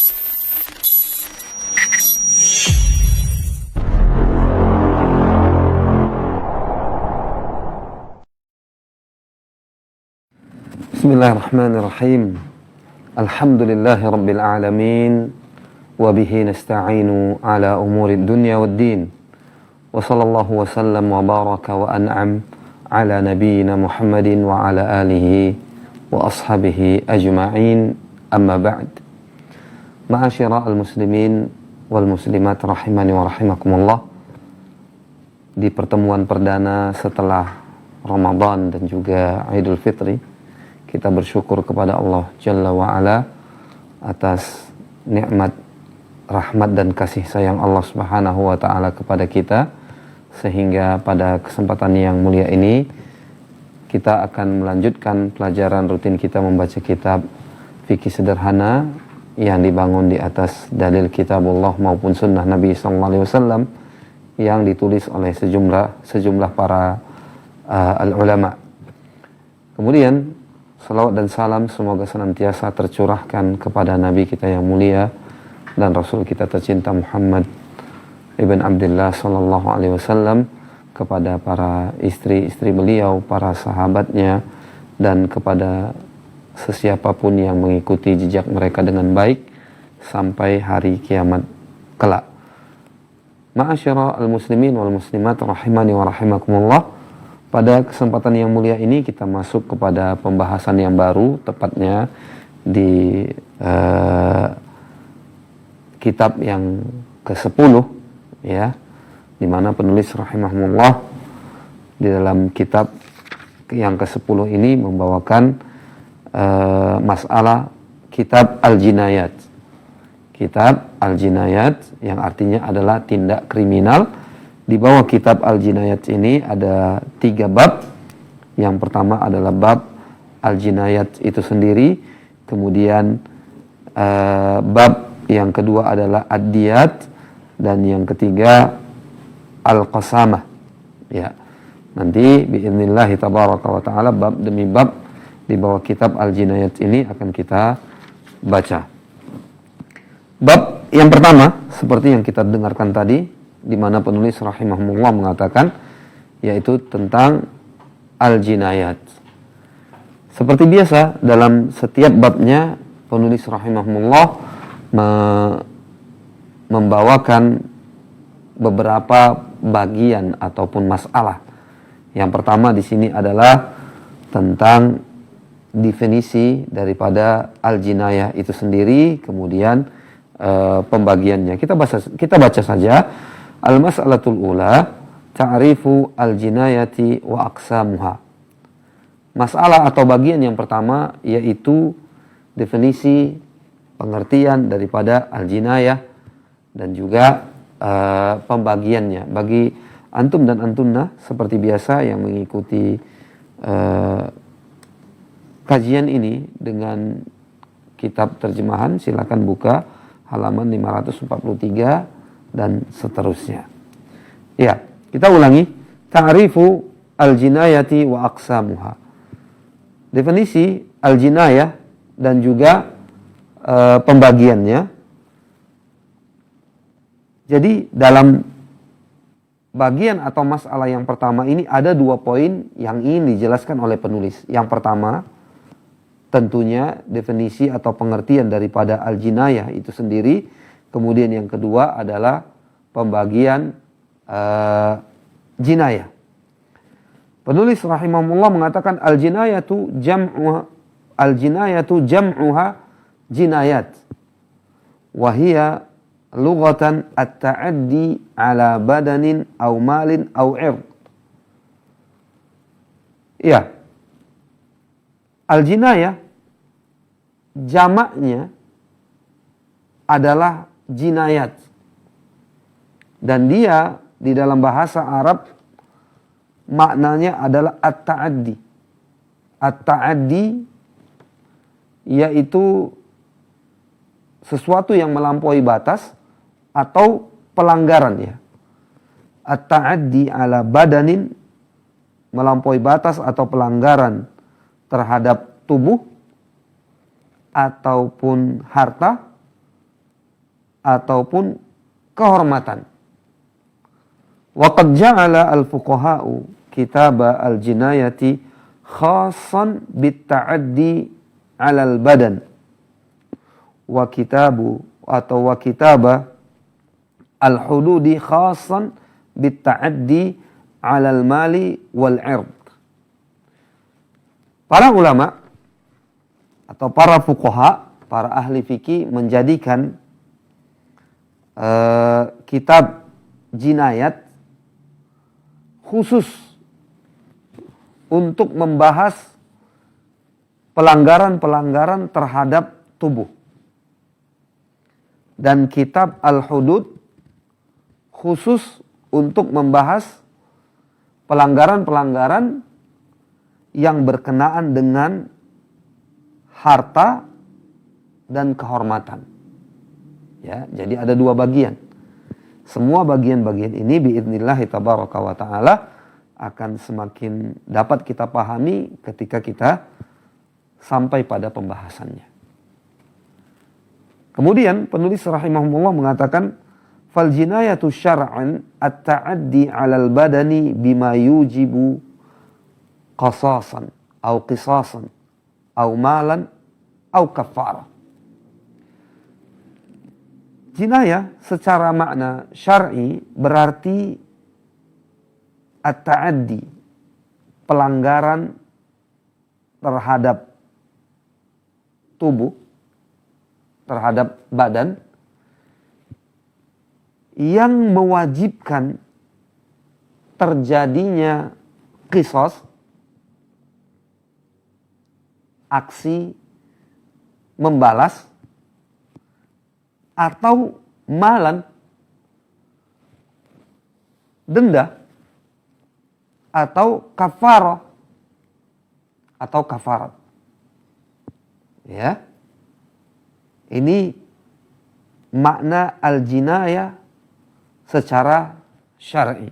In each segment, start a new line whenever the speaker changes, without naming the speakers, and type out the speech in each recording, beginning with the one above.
Bismillahirrahmanirrahim. Alhamdulillahi rabbil alamin. Wa bihi nasta'inu ala umurid dunya waddin. Wa sallallahu wa sallam wa baraka wa an'am ala nabiyyina Muhammadin wa ala alihi wa ashabihi ajma'in. Amma ba'd. Ma'asyira al-muslimin wal muslimat rahimani wa rahimakumullah. Di pertemuan perdana setelah Ramadan dan juga Idul Fitri, kita bersyukur kepada Allah Jalla wa'ala atas nikmat, rahmat dan kasih sayang Allah Subhanahu wa ta'ala kepada kita, sehingga pada kesempatan yang mulia ini kita akan melanjutkan pelajaran rutin kita membaca kitab fikih sederhana yang dibangun di atas dalil kitabullah maupun sunnah Nabi SAW yang ditulis oleh sejumlah para al-ulama. Kemudian salawat dan salam semoga senantiasa tercurahkan kepada Nabi kita yang mulia dan Rasul kita tercinta Muhammad ibn Abdullah sallallahu alaihi wasallam, kepada para istri-istri beliau, para sahabatnya, dan kepada sesiapapun yang mengikuti jejak mereka dengan baik sampai hari kiamat kelak. Ma'asyara al-muslimin wal muslimat rahimani wa rahimakumullah. Pada kesempatan yang mulia ini kita masuk kepada pembahasan yang baru, tepatnya di kitab yang ke-10, ya, di mana penulis rahimahumullah di dalam kitab yang ke-10 ini membawakan masalah kitab al-jinayat. Kitab al-jinayat yang artinya adalah tindak kriminal. Di bawah kitab al-jinayat ini ada 3 bab. Yang pertama adalah bab al-jinayat itu sendiri. Kemudian bab yang kedua adalah ad-diyat. Dan yang ketiga al-qasamah. Ya. Nanti biidznillah tabaraka wa ta'ala bab demi bab di bawah kitab al-jinayat ini akan kita baca. Bab yang pertama seperti yang kita dengarkan tadi, di mana penulis rahimahumullah mengatakan, yaitu tentang al-jinayat. Seperti biasa dalam setiap babnya penulis rahimahumullah membawakan beberapa bagian ataupun masalah. Yang pertama di sini adalah tentang definisi daripada al-jinayah itu sendiri, kemudian pembagiannya. Kita baca saja. Al-mas'alatul ula ta'rifu al-jinayati wa aqsamuha. Masalah atau bagian yang pertama yaitu definisi, pengertian daripada al-jinayah dan juga pembagiannya. Bagi antum dan antunna seperti biasa yang mengikuti kajian ini dengan kitab terjemahan, silakan buka halaman 543 dan seterusnya. Ya, kita ulangi. Ta'rifu al-jinayati wa aqsamuha. Definisi al-jinayah dan juga pembagiannya. Jadi dalam bagian atau masalah yang pertama ini ada 2 poin yang ingin dijelaskan oleh penulis. Yang pertama, tentunya definisi atau pengertian daripada al-jinayah itu sendiri. Kemudian yang kedua adalah pembagian jinayah. Penulis rahimahullah mengatakan al-jinayatu jam'uha jinayat. Wahia lughatan at-ta'addi ala badanin aw malin aw ird. Ya. Al-jinayah jamaknya adalah jinayat, dan dia di dalam bahasa Arab maknanya adalah at-ta'addi. At-ta'addi yaitu sesuatu yang melampaui batas atau pelanggaran, ya. At-ta'addi ala badanin, melampaui batas atau pelanggaran terhadap tubuh ataupun harta, ataupun kehormatan. Wa qad ja'ala al-fuqaha'u kitaba al-jinayati khassan bit-ta'addi 'ala al-badan wa kitaba al-hududi khassan bit-ta'addi 'ala al-mali wal-'ird. Para ulama atau para fuqaha, para ahli fikih menjadikan kitab jinayat khusus untuk membahas pelanggaran-pelanggaran terhadap tubuh. Dan kitab Al-Hudud khusus untuk membahas pelanggaran-pelanggaran yang berkenaan dengan harta dan kehormatan. Ya, jadi ada dua bagian. Semua bagian-bagian ini biidznillah tabaraka wa ta'ala akan semakin dapat kita pahami ketika kita sampai pada pembahasannya. Kemudian penulis rahimahullah mengatakan fal jinayatu syar'an at-ta'addi 'alal badani bima yujibu qasasan au qisasan au malan au kafarah. Jinayah secara makna syar'i berarti at-ta'addi, pelanggaran terhadap tubuh, terhadap badan yang mewajibkan terjadinya qisas, aksi membalas, atau malan, denda, atau kafarah, atau kafarat. Ya, ini makna al-jinayah secara syar'i.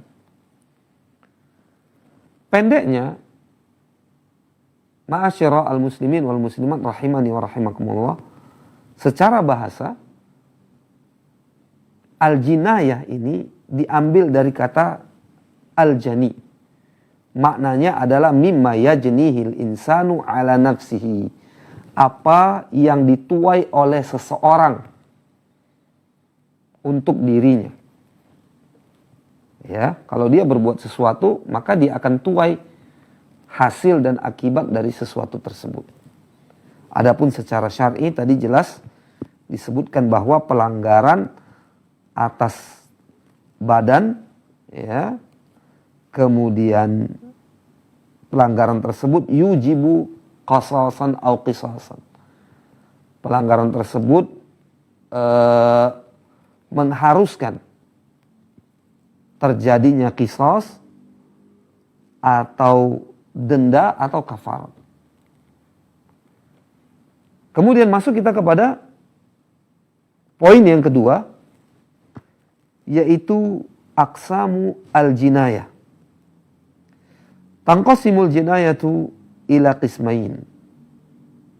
Pendeknya, ma'asyira al-muslimin wal muslimat rahimani wa rahimakumullah, secara bahasa al-jinayah ini diambil dari kata al-jani. Maknanya adalah mimma yajnihil insanu ala nafsihi. Apa yang dituai oleh seseorang untuk dirinya. Ya, kalau dia berbuat sesuatu, maka dia akan tuai hasil dan akibat dari sesuatu tersebut. Adapun secara syar'i tadi jelas disebutkan bahwa pelanggaran atas badan, ya, kemudian pelanggaran tersebut yujibu qasasan au qisasan. Pelanggaran tersebut mengharuskan terjadinya qisas atau denda atau kafarat. Kemudian masuk kita kepada poin yang kedua, yaitu aqsamu al-jinayah. Tanqasimul jinayatu ila qismain.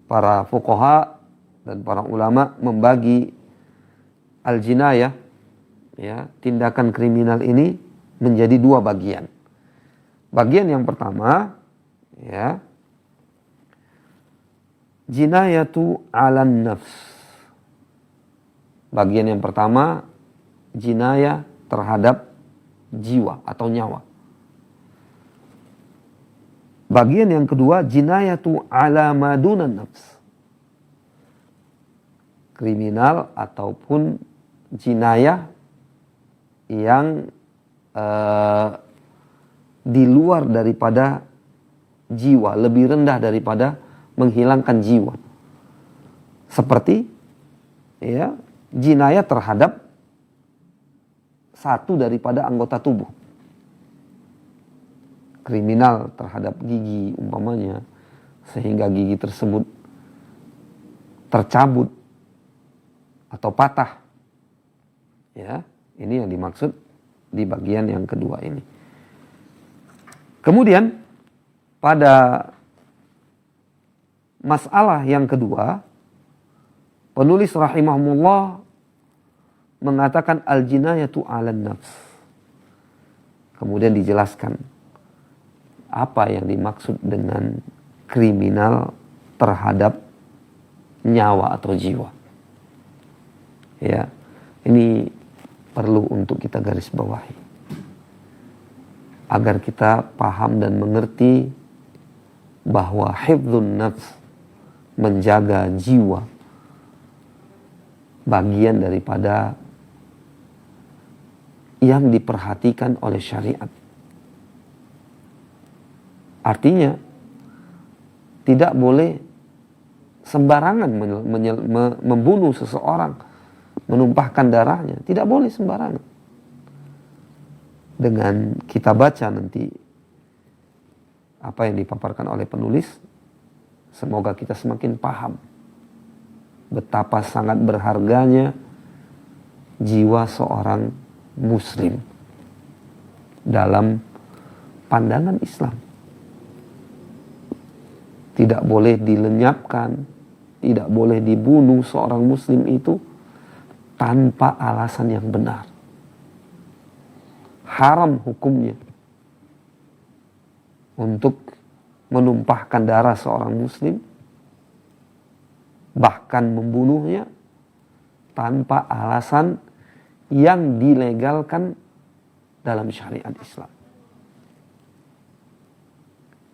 Para fuqaha dan para ulama membagi al-jinayah, ya, tindakan kriminal ini menjadi dua bagian. Bagian yang pertama, ya, jinayatu 'alan nafs. Bagian yang pertama, jinayah terhadap jiwa atau nyawa. Bagian yang kedua, jinayatu 'ala madunan nafs. Kriminal ataupun jinayah yang di luar daripada jiwa, lebih rendah daripada menghilangkan jiwa. Seperti, ya, jinayah terhadap satu daripada anggota tubuh. Kriminal terhadap gigi umpamanya, sehingga gigi tersebut tercabut atau patah. Ya, ini yang dimaksud di bagian yang kedua ini. Kemudian pada masalah yang kedua, penulis rahimahullah mengatakan al-jinayatu 'alan nafs. Kemudian dijelaskan apa yang dimaksud dengan kriminal terhadap nyawa atau jiwa. Ya, ini perlu untuk kita garis bawahi agar kita paham dan mengerti bahwa hifdzun nafs, menjaga jiwa, bagian daripada yang diperhatikan oleh syariat. Artinya tidak boleh sembarangan membunuh seseorang, menumpahkan darahnya, tidak boleh sembarangan. Dengan kita baca nanti apa yang dipaparkan oleh penulis, semoga kita semakin paham betapa sangat berharganya jiwa seorang muslim dalam pandangan Islam. Tidak boleh dilenyapkan, tidak boleh dibunuh seorang muslim itu tanpa alasan yang benar. Haram hukumnya untuk menumpahkan darah seorang muslim, bahkan membunuhnya tanpa alasan yang dilegalkan dalam syariat Islam.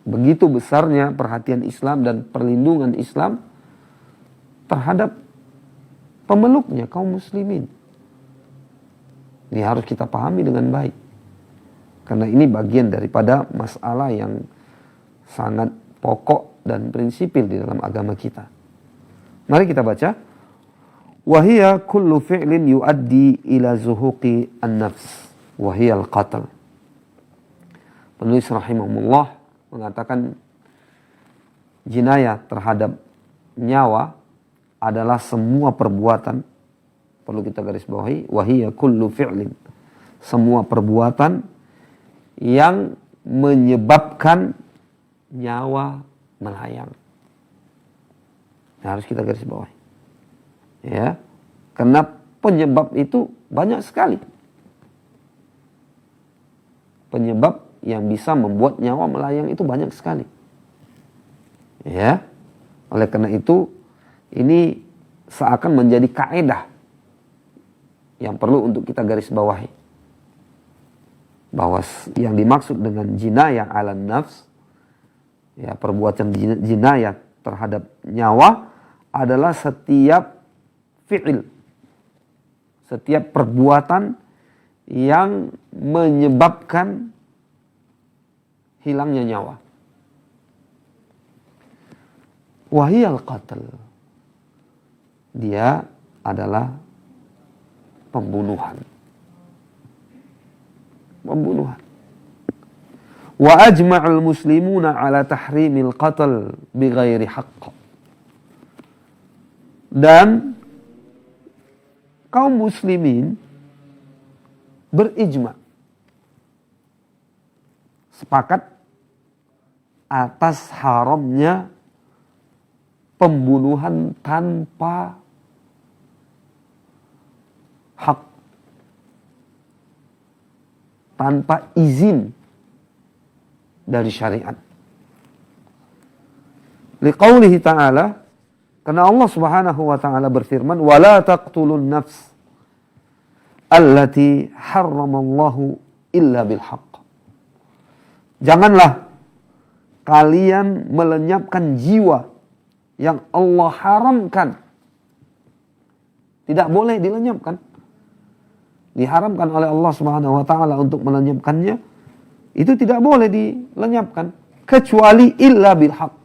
Begitu besarnya perhatian Islam dan perlindungan Islam terhadap pemeluknya kaum muslimin. Ini harus kita pahami dengan baik. Karena ini bagian daripada masalah yang sangat pokok dan prinsipil di dalam agama kita. Mari kita baca. Wahia kullu fi'lin yuaddi ila zuhuqi an-nafs. Wahia al-qatl. Penulis rahimahumullah mengatakan jinayah terhadap nyawa adalah semua perbuatan, perlu kita garis bawahi, wahia kullu fi'lin, semua perbuatan yang menyebabkan nyawa melayang. Nah, harus kita garis bawahi. Ya, karena penyebab itu banyak sekali. Penyebab yang bisa membuat nyawa melayang itu banyak sekali. Ya, oleh karena itu ini seakan menjadi kaedah yang perlu untuk kita garis bawahi. Bahwa yang dimaksud dengan jinayah 'alan nafs, ya, perbuatan jinayah terhadap nyawa adalah setiap fi'il, setiap perbuatan yang menyebabkan hilangnya nyawa. Wahiyal qatl, dia adalah pembunuhan. Pembunuhan. Wa ajma'al muslimuna ala tahrimil qatl bighairi haqq. Dan kaum muslimin berijma, sepakat atas haramnya pembunuhan tanpa hak, tanpa izin dari syariat. Liqaulihi ta'ala, karena Allah Subhanahu wa taala berfirman, "Wala taqtulun nafs allati harramallahu illa bil haqq." Janganlah kalian melenyapkan jiwa yang Allah haramkan. Tidak boleh dilenyapkan. Diharamkan oleh Allah Subhanahu wa taala untuk melenyapkannya. Itu tidak boleh dilenyapkan kecuali illa bil haqq.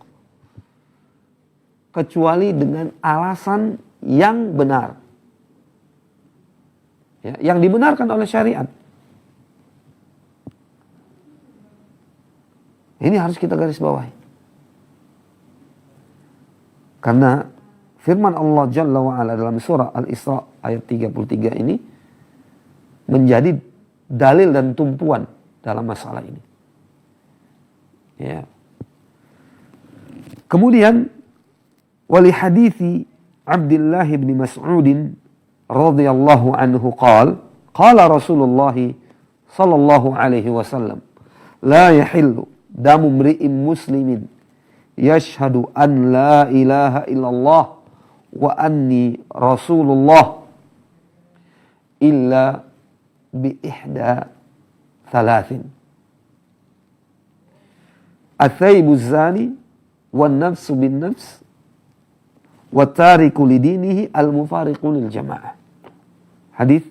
Kecuali dengan alasan yang benar. Ya, yang dibenarkan oleh syariat. Ini harus kita garis bawahi. Karena firman Allah Jalla wa'ala dalam surah Al-Isra ayat 33 ini menjadi dalil dan tumpuan dalam masalah ini. Ya. Kemudian wali hadithi Abdullah bin Mas'ud radhiyallahu anhu qala Rasulullah sallallahu alaihi wasallam, la yahillu damu mri'in muslimin yashhadu an la ilaha illallah wa anni rasulullah illa bi ihda thalathin. Athaybu zani wan nafsu bin nafs wa tariku lidinihi al mufariqu lil jamaah. Hadis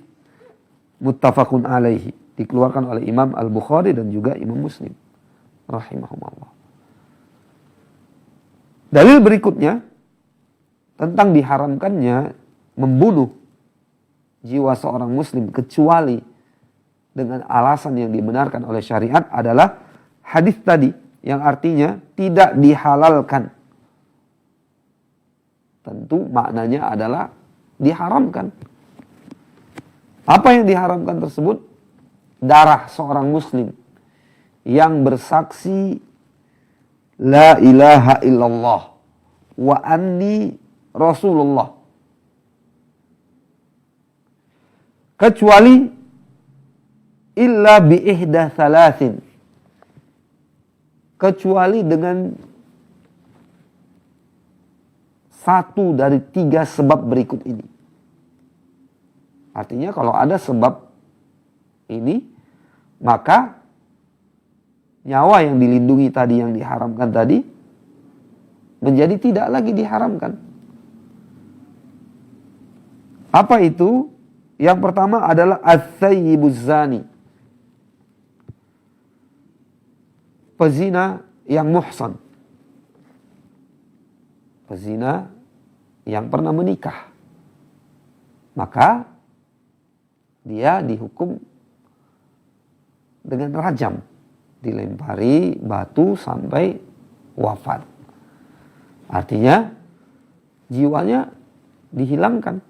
muttafaqun alaihi, dikeluarkan oleh Imam Al-Bukhari dan juga Imam Muslim rahimahumullah. Dalil berikutnya tentang diharamkannya membunuh jiwa seorang muslim kecuali dengan alasan yang dibenarkan oleh syariat adalah hadis tadi yang artinya tidak dihalalkan. Tentu maknanya adalah diharamkan. Apa yang diharamkan tersebut? Darah seorang muslim yang bersaksi la ilaha illallah wa anni rasulullah, kecuali illa bi ihda thalathin, kecuali dengan satu dari 3 sebab berikut ini. Artinya kalau ada sebab ini, maka nyawa yang dilindungi tadi, yang diharamkan tadi, menjadi tidak lagi diharamkan. Apa itu? Yang pertama adalah as-sayyibuz zani, pezina yang muhsan, pezina yang pernah menikah. Maka dia dihukum dengan rajam, dilempari batu sampai wafat. Artinya jiwanya dihilangkan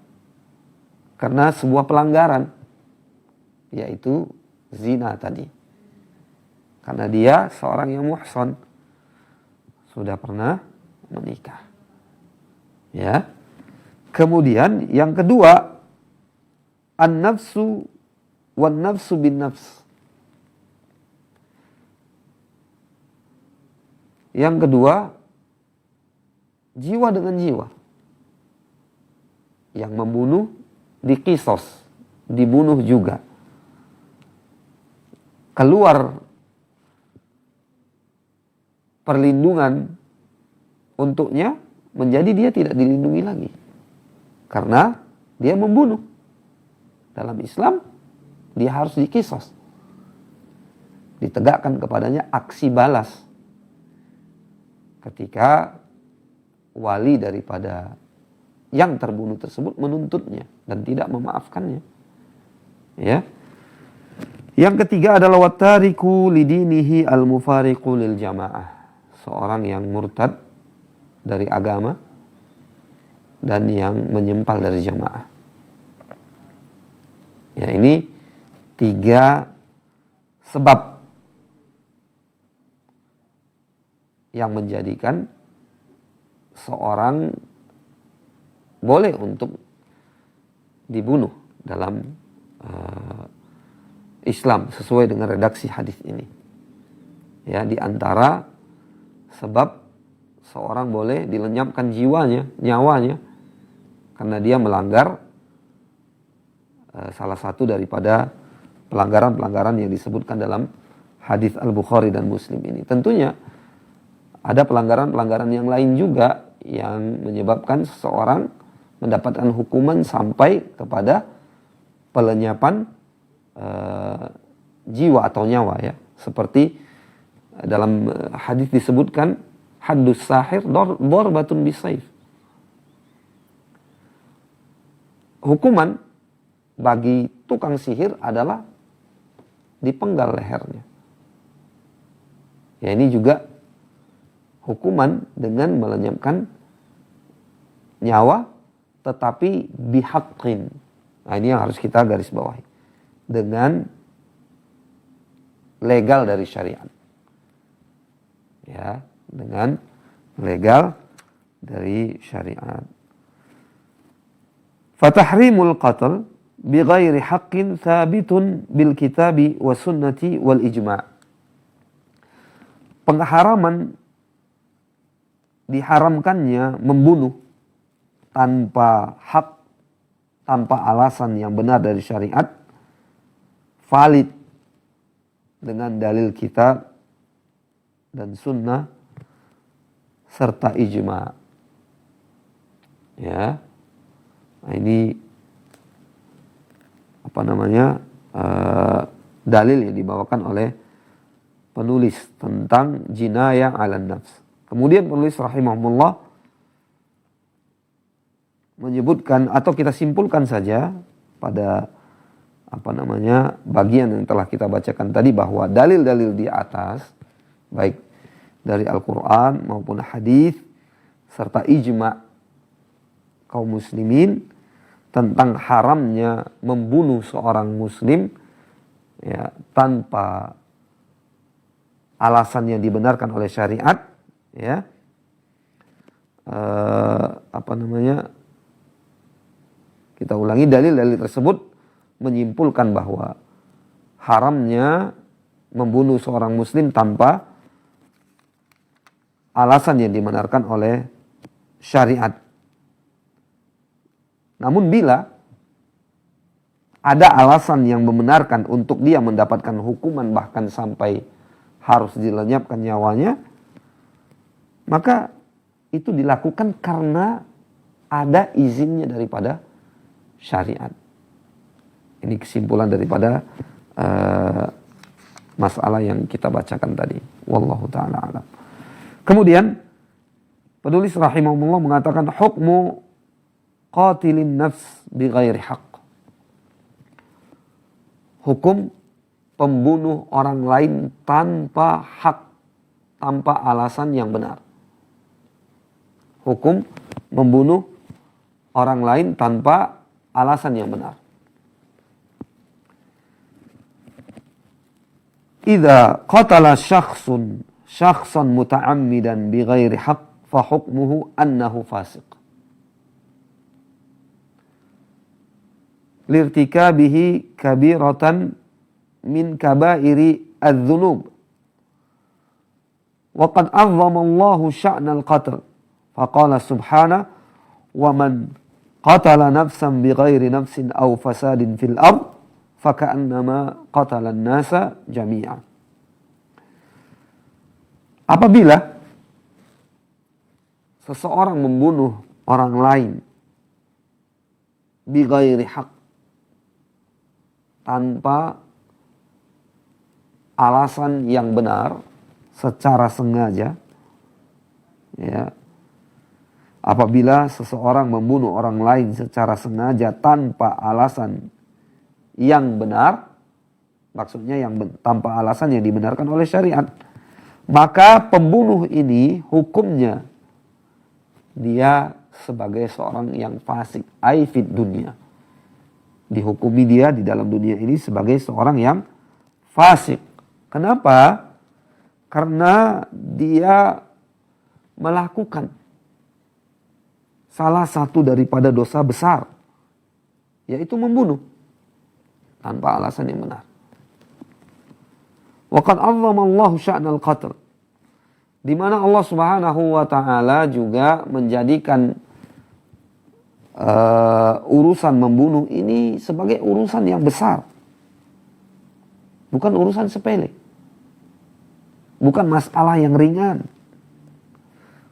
karena sebuah pelanggaran, yaitu zina tadi. Karena dia seorang yang muhsan, sudah pernah menikah. Ya. Kemudian yang kedua, an-nafsu wan nafsu bin nafs. Yang kedua, jiwa dengan jiwa. Yang membunuh dikisos, dibunuh juga. Keluar perlindungan untuknya, menjadi dia tidak dilindungi lagi. Karena dia membunuh. Dalam Islam, dia harus dikisos. Ditegakkan kepadanya aksi balas. Ketika wali daripada yang terbunuh tersebut menuntutnya dan tidak memaafkannya. Ya. Yang ketiga adalah watariku lidinihi al-mufariqu lil jamaah. Seorang yang murtad dari agama dan yang menyempal dari jamaah. Ya, ini 3 sebab yang menjadikan seorang boleh untuk dibunuh dalam Islam sesuai dengan redaksi hadis ini. Ya, di antara sebab seorang boleh dilenyapkan jiwanya, nyawanya, karena dia melanggar salah satu daripada pelanggaran-pelanggaran yang disebutkan dalam hadis Al-Bukhari dan Muslim ini. Tentunya ada pelanggaran-pelanggaran yang lain juga yang menyebabkan seseorang mendapatkan hukuman sampai kepada pelenyapan jiwa atau nyawa, ya. Seperti dalam hadis disebutkan haddus sahir darbatun bisayf. Hukuman bagi tukang sihir adalah dipenggal lehernya. Ya, ini juga hukuman dengan melenyapkan nyawa, tetapi bihaqqin. Nah, ini yang harus kita garis bawahi. Dengan legal dari syariat. Ya, dengan legal dari syariat. Fatahrimul qatl bighairi haqqin thabitun bil kitabi wa sunnati wal ijma'. Pengharaman, diharamkannya membunuh tanpa hak, tanpa alasan yang benar dari syariat, valid dengan dalil kitab dan sunnah serta ijma'. Ya, nah ini dalil yang dibawakan oleh penulis tentang jinayah 'alan nafs. Kemudian penulis rahimahullah menyebutkan, atau kita simpulkan saja pada bagian yang telah kita bacakan tadi, bahwa dalil-dalil di atas baik dari Al-Quran maupun hadis serta ijma' kaum muslimin tentang haramnya membunuh seorang muslim ya tanpa alasan yang dibenarkan oleh syariat, ya, kita ulangi, dalil-dalil tersebut menyimpulkan bahwa haramnya membunuh seorang muslim tanpa alasan yang dibenarkan oleh syariat. Namun bila ada alasan yang membenarkan untuk dia mendapatkan hukuman bahkan sampai harus dilenyapkan nyawanya, maka itu dilakukan karena ada izinnya daripada syariat. Ini kesimpulan daripada masalah yang kita bacakan tadi. Wallahu ta'ala alam. Kemudian penulis rahimahullah mengatakan hukmu qatilin nafs bighairi haqq. Hukum pembunuh orang lain tanpa hak, tanpa alasan yang benar. Hukum membunuh orang lain tanpa alasan yang benar. Idza qatala syakhsan muta'ammidan bighairi haqq fa hukmuhu annahu fasiq. Lirtikabihi kabiratan min kabairi adz-dzunub. Wa qad 'azzama Allahu sya'nal qatl. Faqala subhanahu wa man qatala nafsan bighairi nafsin aw fasadin fil ardh faka'annama qatala an-nasa jami'a. Apabila seseorang membunuh orang lain bighairi haq, tanpa alasan yang benar, secara sengaja, ya, apabila seseorang membunuh orang lain secara sengaja tanpa alasan yang benar, maksudnya tanpa alasan yang dibenarkan oleh syariat, maka pembunuh ini hukumnya dia sebagai seorang yang fasik, ai fid dunia. Dihukumi dia di dalam dunia ini sebagai seorang yang fasik. Kenapa? Karena dia melakukan salah satu daripada dosa besar, yaitu membunuh tanpa alasan yang benar. Wa qad 'azzama Allahu sya'nal qatl. Di mana Allah Subhanahu wa taala juga menjadikan urusan membunuh ini sebagai urusan yang besar. Bukan urusan sepele. Bukan masalah yang ringan.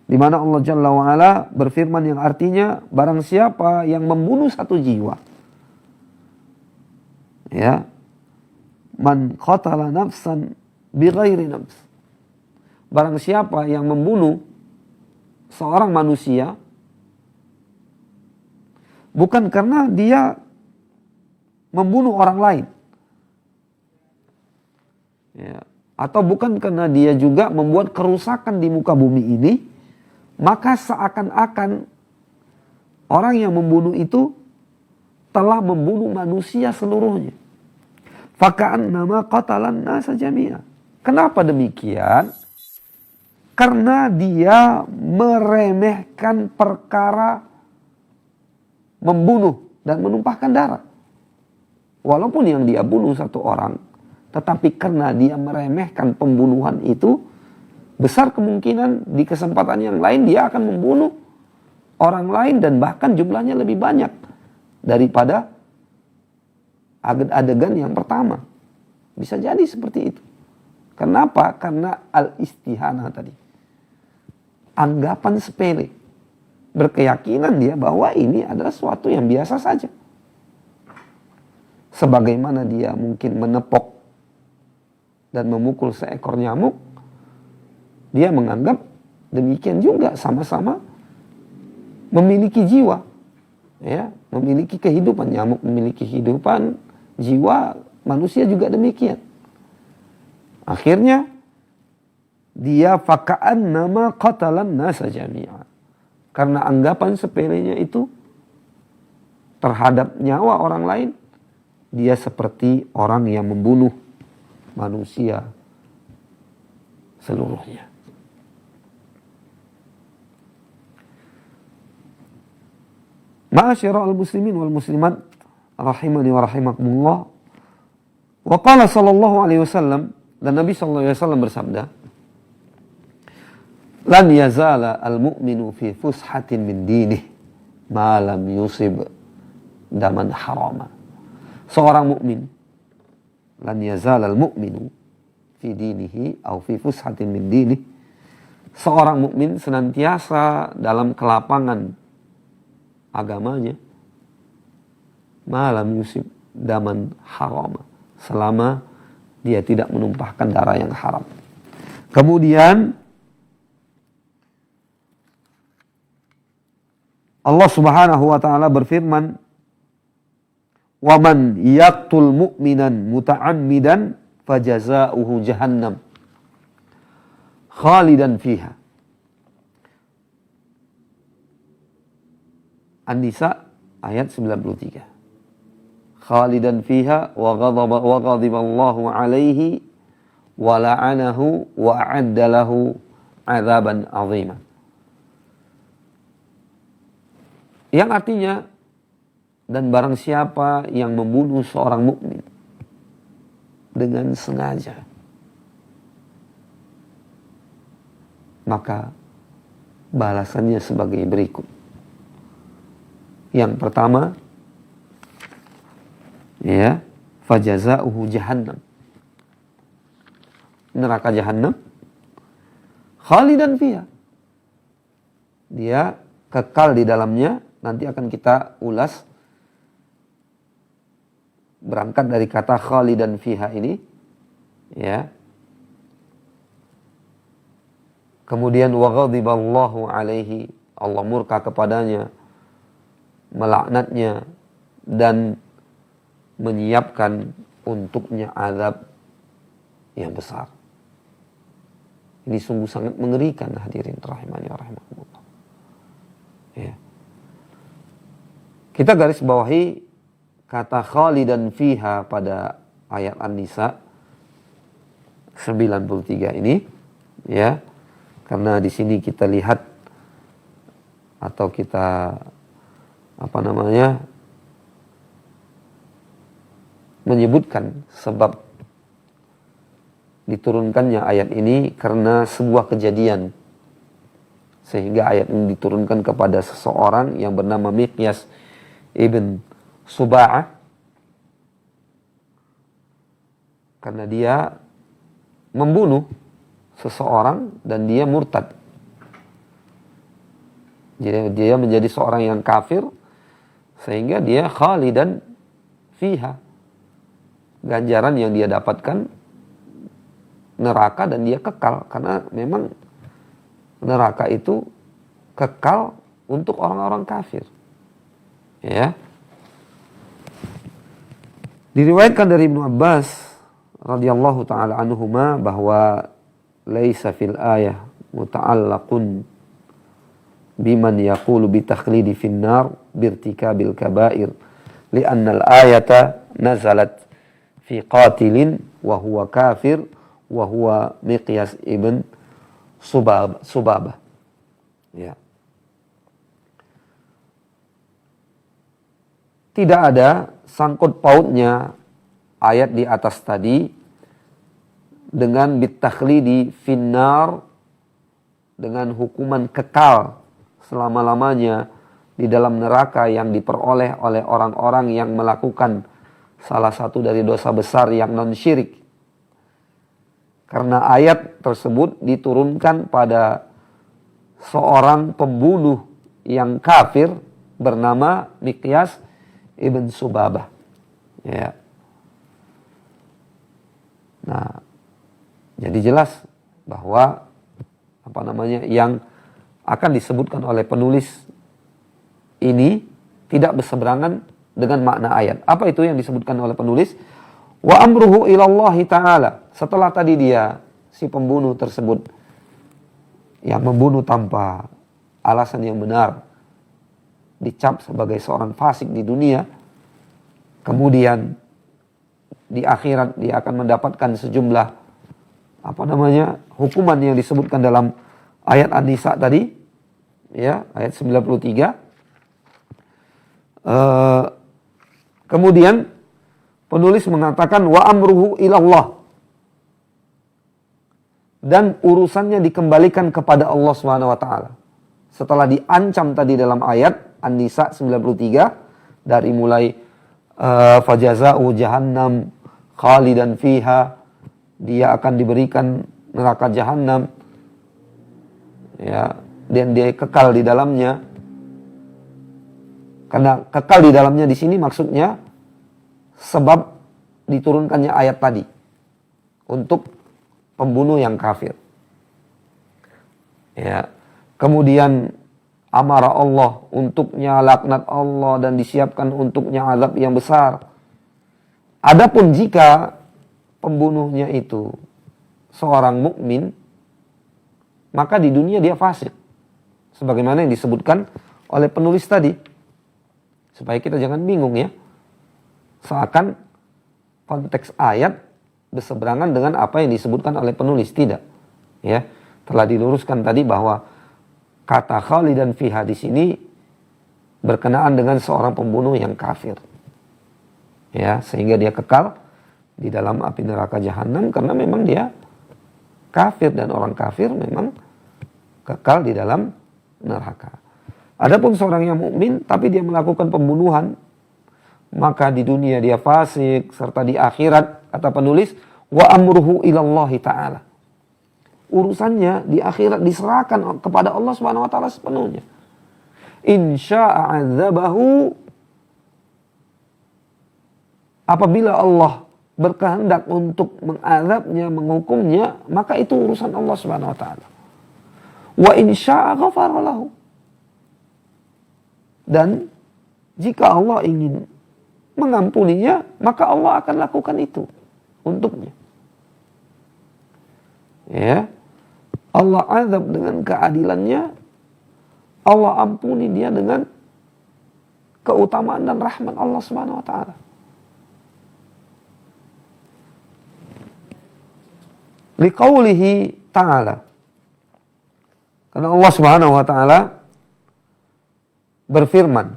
Di mana Allah Jalla wa Ala berfirman yang artinya barang siapa yang membunuh satu jiwa, ya, man qatala nafsan bighairi nafs. Barang siapa yang membunuh seorang manusia bukan karena dia membunuh orang lain, ya, atau bukan karena dia juga membuat kerusakan di muka bumi ini, maka seakan-akan orang yang membunuh itu telah membunuh manusia seluruhnya. Faka'annama qatalan nasa jami'a. Kenapa demikian? Karena dia meremehkan perkara membunuh dan menumpahkan darah. Walaupun yang dia bunuh satu orang, tetapi karena dia meremehkan pembunuhan itu, besar kemungkinan di kesempatan yang lain dia akan membunuh orang lain dan bahkan jumlahnya lebih banyak daripada adegan yang pertama. Bisa jadi seperti itu. Kenapa? Karena al-istihanah tadi. Anggapan sepele. Berkeyakinan dia bahwa ini adalah sesuatu yang biasa saja. Sebagaimana dia mungkin menepok dan memukul seekor nyamuk, dia menganggap demikian juga sama-sama memiliki jiwa, ya, memiliki kehidupan. Nyamuk memiliki kehidupan, jiwa, manusia juga demikian. Akhirnya dia faka'annama qatalan nasa jami'a. Karena anggapan sepelenya itu terhadap nyawa orang lain, dia seperti orang yang membunuh manusia seluruhnya. Ma'asyiral muslimin wal muslimat rahimani wa rahimakumullah. Wa qala sallallahu alaihi wasallam, dan Nabi sallallahu alaihi wasallam bersabda, "Lan yazala al-mu'minu fi fushatin min dinih ma lam yusib daman harama." Seorang mukmin, lan yazala al-mu'minu fi dinihi atau fi fushatin min dinih, seorang mukmin senantiasa dalam kelapangan agamanya, malam yusib daman harama, selama dia tidak menumpahkan darah yang haram. Kemudian Allah Subhanahu wa taala berfirman, "Wa man yaqtul mu'minan muta'ammidan fajazaohu jahannam khalidan fiha." An-Nisa ayat 93. Khalidan fiha wa ghadiballahu alaihi wa la'anahu wa a'adda lahu 'adzaban 'azima. Yang artinya, dan barang siapa yang membunuh seorang mukmin dengan sengaja, maka balasannya sebagai berikut. Yang pertama, ya, fajazaohu jahannam. Neraka jahannam, khalidan fiha. Dia kekal di dalamnya. Nanti akan kita ulas berangkat dari kata khalidan fiha ini, ya. Kemudian wa ghadiballahu alaihi, Allah murka kepadanya, melaknatnya dan menyiapkan untuknya azab yang besar. Ini sungguh sangat mengerikan, hadirin rahimani wa rahimakumullah. Ya. Kita garis bawahi kata khalidan fiha pada ayat An-Nisa 93 ini, ya. Karena di sini kita lihat atau kita menyebutkan sebab diturunkannya ayat ini karena sebuah kejadian, sehingga ayat ini diturunkan kepada seseorang yang bernama Miqyas ibn Suba'ah, karena dia membunuh seseorang dan dia murtad. Jadi dia menjadi seorang yang kafir, sehingga dia khalidan fiha. Ganjaran yang dia dapatkan neraka dan dia kekal, karena memang neraka itu kekal untuk orang-orang kafir. Ya. Diriwayatkan dari Ibnu Abbas radhiyallahu taala anhuma bahwa laisa fil ayah muta'allaqun biman yaqulu bi takhlidi fin nar birtikabil kaba'ir li'anna al-ayata nazalat fi qatilin wa huwa kafir wa huwa Miqyas ibn Subabah. Ya. tidak ada sangkut pautnya ayat di atas tadi dengan bitakhlidi finnar, dengan hukuman kekal selama-lamanya di dalam neraka yang diperoleh oleh orang-orang yang melakukan salah satu dari dosa besar yang non-syirik. Karena ayat tersebut diturunkan pada seorang pembunuh yang kafir bernama Miqyas ibn Subabah. Ya. Nah, jadi jelas bahwa yang akan disebutkan oleh penulis ini tidak berseberangan dengan makna ayat. Apa itu yang disebutkan oleh penulis? Wa amruhu ilallahi ta'ala. Setelah tadi si pembunuh tersebut yang membunuh tanpa alasan yang benar, dicap sebagai seorang fasik di dunia, kemudian di akhirat dia akan mendapatkan sejumlah hukuman yang disebutkan dalam ayat An-Nisa tadi, ya, ayat 93. Kemudian penulis mengatakan wa amruhu ilallah, dan urusannya dikembalikan kepada Allah Subhanahu wa taala. Setelah diancam tadi dalam ayat An-Nisa 93 dari mulai fajaza'u jahannam khalidan fiha, dia akan diberikan neraka jahanam, ya, dan dia kekal di dalamnya. Karena kekal di dalamnya di sini maksudnya sebab diturunkannya ayat tadi untuk pembunuh yang kafir. Ya. Kemudian amarah Allah untuknya laknat Allah dan disiapkan untuknya azab yang besar. Adapun jika pembunuhnya itu seorang mukmin, maka di dunia dia fasik. Sebagaimana yang disebutkan oleh penulis tadi. Supaya kita jangan bingung, ya. Seakan konteks ayat berseberangan dengan apa yang disebutkan oleh penulis. Tidak. Ya. Telah diluruskan tadi bahwa kata khalidan fiha di sini berkenaan dengan seorang pembunuh yang kafir. Ya, sehingga dia kekal di dalam api neraka jahanam karena memang dia kafir, dan orang kafir memang kekal di dalam neraka. Adapun seorang yang mukmin tapi dia melakukan pembunuhan, maka di dunia dia fasik, serta di akhirat kata penulis wa amruhu ilallahi ta'ala. Urusannya di akhirat diserahkan kepada Allah Subhanahu wa taala sepenuhnya. Insya'a 'adzabahu, apabila Allah berkehendak untuk mengazabnya, menghukumnya, maka itu urusan Allah Subhanahu wa taala. Wa insya'a ghafara lahu. Dan jika Allah ingin mengampuninya, maka Allah akan lakukan itu untuknya. Ya. Allah azab dengan keadilannya, Allah ampuni dia dengan keutamaan dan rahmat Allah Subhanahu wa taala. Liqaulihi ta'ala, karena Allah Subhanahu wa taala berfirman,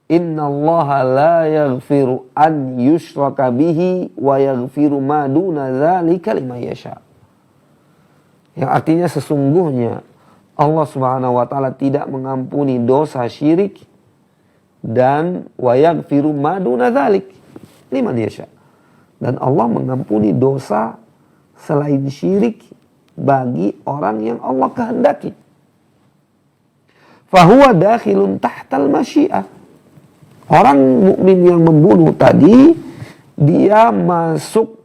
innallaha la yaghfiru an yushraka bihi wa yaghfiru ma duna dzalika liman yasha. Yang artinya sesungguhnya Allah Subhanahu wa taala tidak mengampuni dosa syirik, dan wa yaghfiru ma duna dzalik liman yasha. Dan Allah mengampuni dosa selain syirik bagi orang yang Allah kehendaki. Fahuwa dakhilun tahtal masyiah. Orang mukmin yang membunuh tadi, dia masuk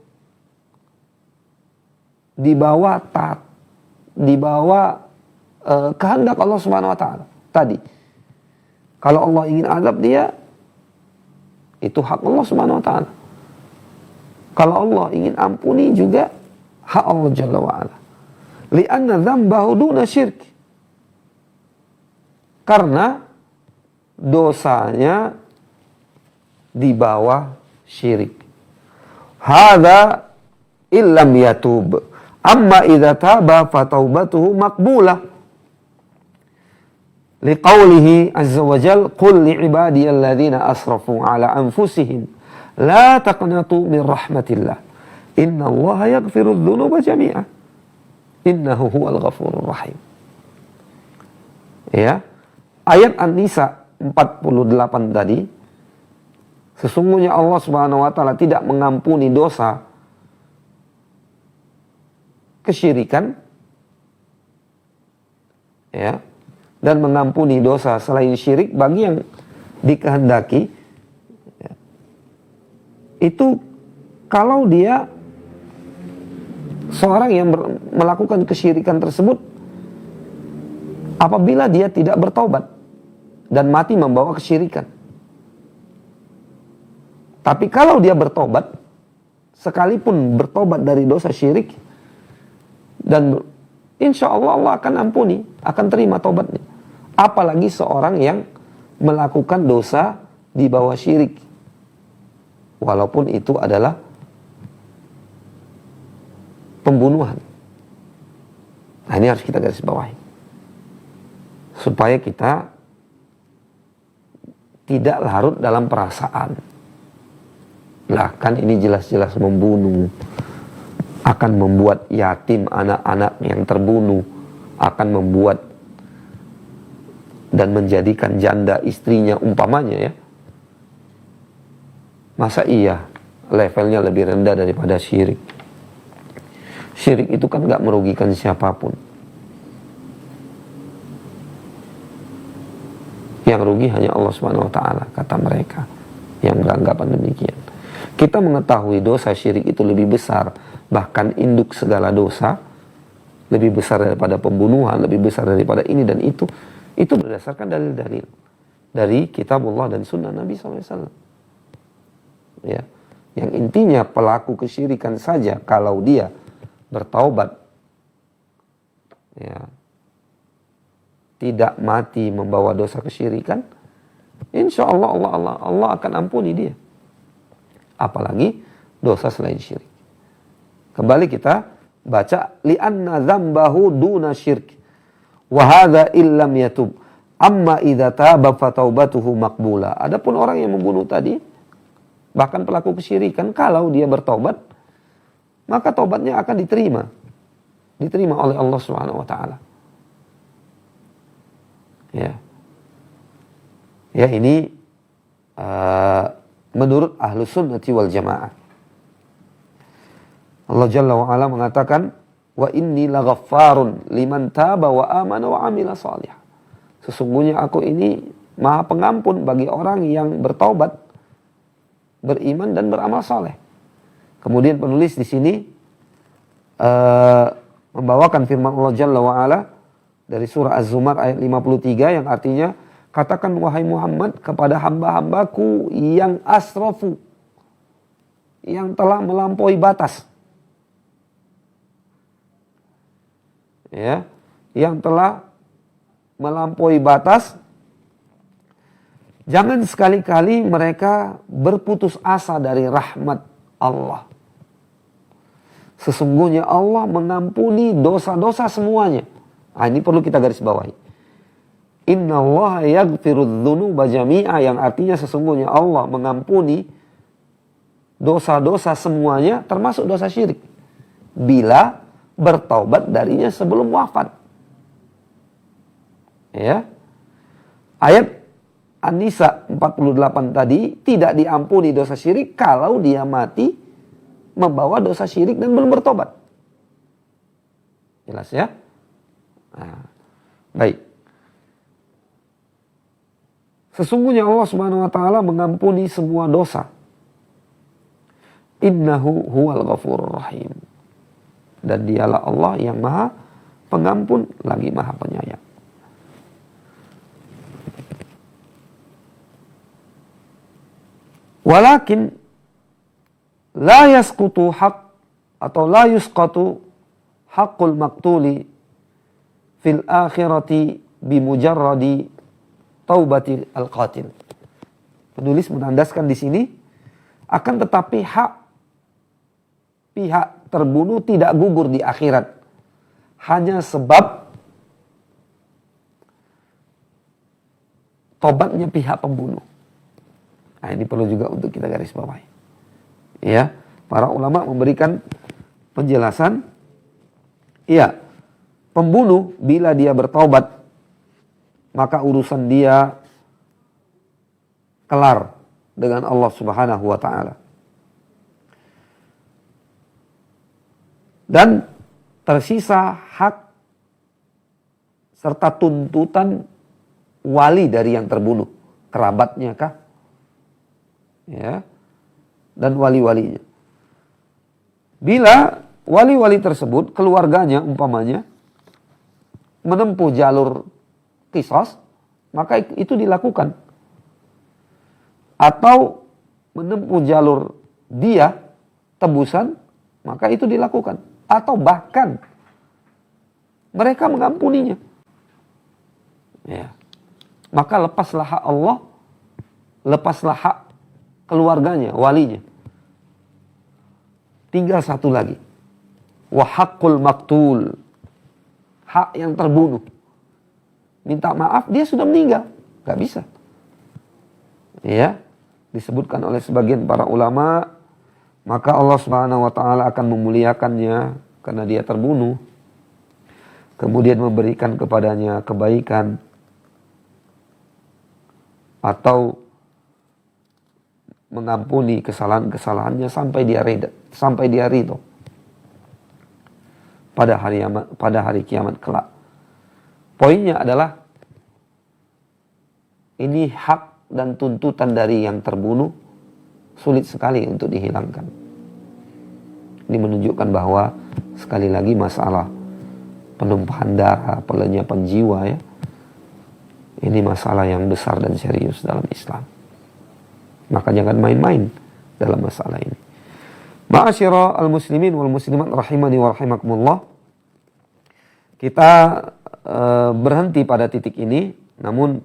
di bawah kehendak Allah Subhanahu wa taala. Tadi kalau Allah ingin azab dia, itu hak Allah Subhanahu wa taala. Kalau Allah ingin ampuni juga hak Allah Jalla wa ala. Li'anna dzambahu duna syirk. Karena dosanya di bawah syirik. Hadza illam yatub. Amma idza taba fa taubatuhu maqbulah. Liqaulihi azza wa jal, qul li'ibadiyalladzina asrafu ala anfusihim la taqnatu min rahmatillah innallaha yaghfiru dzunuba jami'a innahu huwal ghafurur rahim. Ya. Ayat An-Nisa 48 tadi, sesungguhnya Allah Subhanahu wa taala tidak mengampuni dosa kesyirikan, ya, dan mengampuni dosa selain syirik bagi yang dikehendaki, ya. Itu kalau dia seorang yang melakukan kesyirikan tersebut apabila dia tidak bertaubat dan mati membawa kesyirikan. Tapi kalau dia bertobat, sekalipun bertobat dari dosa syirik, dan insya Allah Allah akan ampuni, akan terima tobatnya. Apalagi seorang yang melakukan dosa di bawah syirik, walaupun itu adalah pembunuhan. Nah, ini harus kita garis bawahi, supaya kita tidak larut dalam perasaan. Lah kan ini jelas-jelas membunuh, akan membuat yatim anak-anak yang terbunuh, akan membuat dan menjadikan janda istrinya umpamanya, ya. Masa iya levelnya lebih rendah daripada syirik? Syirik itu kan gak merugikan siapapun. Yang rugi hanya Allah Subhanahu wa taala, kata mereka yang beranggapan demikian. Kita mengetahui dosa syirik itu lebih besar, bahkan induk segala dosa, lebih besar daripada pembunuhan, lebih besar daripada ini dan itu berdasarkan dalil-dalil dari kitabullah dan sunnah Nabi SAW. Ya, yang intinya pelaku kesyirikan saja kalau dia bertaubat, ya, tidak mati membawa dosa kesyirikan, insya Allah Allah akan ampuni dia. Apalagi dosa selain syirik. Kembali kita baca, li'anna dzambahu duna syirk wa hadza illam yatub amma idza taba fataubatuhu maqbula. Adapun orang yang membunuh tadi, bahkan pelaku kesyirikan, kalau dia bertobat, maka tobatnya akan diterima oleh Allah Subhanahu wa taala. Ya, ini menurut Ahlus Sunnati wal Jamaah. Allah Jalla wa Ala mengatakan, wa inni laghaffarun liman taba wa amana wa amila salih. Sesungguhnya aku ini Maha Pengampun bagi orang yang bertaubat, beriman dan beramal saleh. Kemudian penulis di sini membawakan firman Allah Jalla wa Ala dari surah Az-Zumar ayat 53 yang artinya, katakan wahai Muhammad kepada hamba-hambaku yang asrafu, yang telah melampaui batas. Ya, yang telah melampaui batas, jangan sekali-kali mereka berputus asa dari rahmat Allah. Sesungguhnya Allah mengampuni dosa-dosa semuanya. Nah, ini perlu kita garis bawahi. Innallaha yaghfiru dzunuba jami'a, yang artinya sesungguhnya Allah mengampuni dosa-dosa semuanya, termasuk dosa syirik, bila bertaubat darinya sebelum wafat. Ya. Ayat An-Nisa 48 tadi, tidak diampuni dosa syirik kalau dia mati membawa dosa syirik dan belum bertobat. Jelas ya? Nah, baik. Sesungguhnya Allah Subhanahu wa taala mengampuni semua dosa. Innahu huwal ghafurur rahim. Dan dialah Allah yang Maha Pengampun lagi Maha Penyayang. Walakin la yasqutu haq atau la yusqatu haqqul maqtuli fil akhirati bimujarradi taubati al-qatil. Penulis menandaskan di sini, akan tetapi hak pihak terbunuh tidak gugur di akhirat hanya sebab tobatnya pihak pembunuh. Nah, ini perlu juga untuk kita garis bawahi. Ya, para ulama memberikan penjelasan, iya, pembunuh bila dia bertaubat, maka urusan dia kelar dengan Allah Subhanahu wa taala. Dan tersisa hak serta tuntutan wali dari yang terbunuh, kerabatnya kah? Ya. Dan wali-walinya. Bila wali-wali tersebut, keluarganya umpamanya menempuh jalur qisas, maka itu dilakukan. Atau menempuh jalur dia, tebusan, maka itu dilakukan. Atau bahkan mereka mengampuninya. Ya. Maka lepaslah hak Allah, lepaslah hak keluarganya, walinya. Tinggal satu lagi. Wa haqqul maqtul. Hak yang terbunuh. Minta maaf, dia sudah meninggal. Gak bisa. Ya. Disebutkan oleh sebagian para ulama, maka Allah Subhanahu wa taala akan memuliakannya karena dia terbunuh. Kemudian memberikan kepadanya kebaikan atau mengampuni kesalahan-kesalahannya sampai dia ridho pada hari kiamat kelak. Poinnya adalah ini hak dan tuntutan dari yang terbunuh sulit sekali untuk dihilangkan. Ini menunjukkan bahwa sekali lagi masalah penumpahan darah, pelenyapan jiwa ya, ini masalah yang besar dan serius dalam Islam. Maka jangan main-main dalam masalah ini. Ma'asyira al-muslimin wal muslimat rahimani wa rahimakumullah. Kita berhenti pada titik ini, namun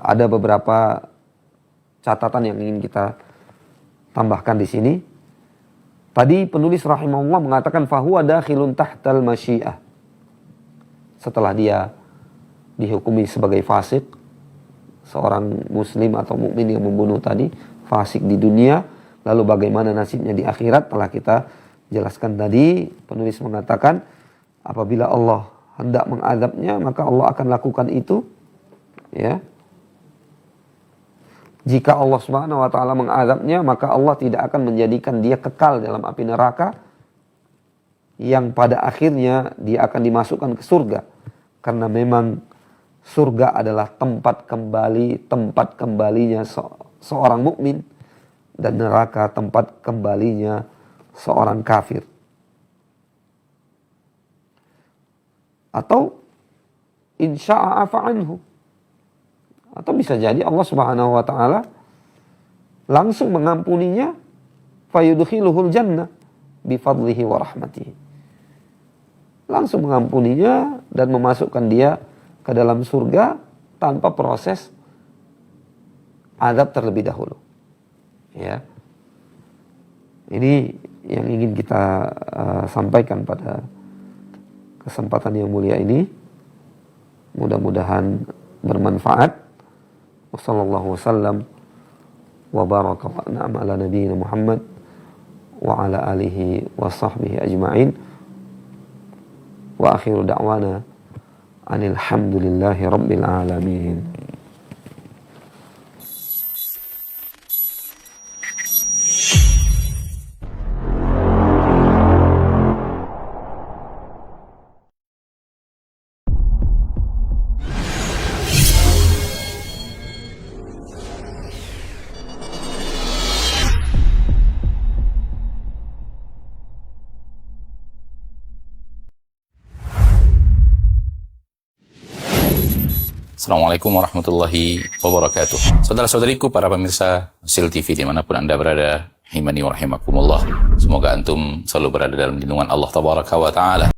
ada beberapa catatan yang ingin kita tambahkan di sini. Tadi penulis rahimahullah mengatakan fahuwa dakhilun tahtal masyiah. Setelah dia dihukumi sebagai fasik, seorang muslim atau mukmin yang membunuh tadi, fasik di dunia, lalu bagaimana nasibnya di akhirat telah kita jelaskan tadi. Penulis mengatakan apabila Allah hendak mengadabnya, maka Allah akan lakukan itu. Ya. Jika Allah Subhanahu wa taala mengadabnya, maka Allah tidak akan menjadikan dia kekal dalam api neraka yang pada akhirnya dia akan dimasukkan ke surga. Karena memang surga adalah tempat kembalinya seorang mukmin, dan neraka tempat kembalinya seorang kafir. Atau insya'a fa'anhu. Atau bisa jadi Allah Subhanahu wa taala langsung mengampuninya, fayudkhiluhul jannah bifadlihi wa rahmatihi. Langsung mengampuninya dan memasukkan dia ke dalam surga tanpa proses azab terlebih dahulu. Ya. Ini yang ingin kita sampaikan pada kesempatan yang mulia ini. Mudah-mudahan bermanfaat. Wassallallahu wasallam wa baraka wa an'ama ala nabiyyina Muhammad wa ala alihi wa sahbihi ajma'in. Wa akhiru da'wana anil hamdulillahi rabbil alamin.
Assalamualaikum warahmatullahi wabarakatuh. Saudara-saudariku, para pemirsa Sil TV dimanapun Anda berada, himani wa rahimakumullah. Semoga antum selalu berada dalam lindungan Allah Tabaraka wa Ta'ala.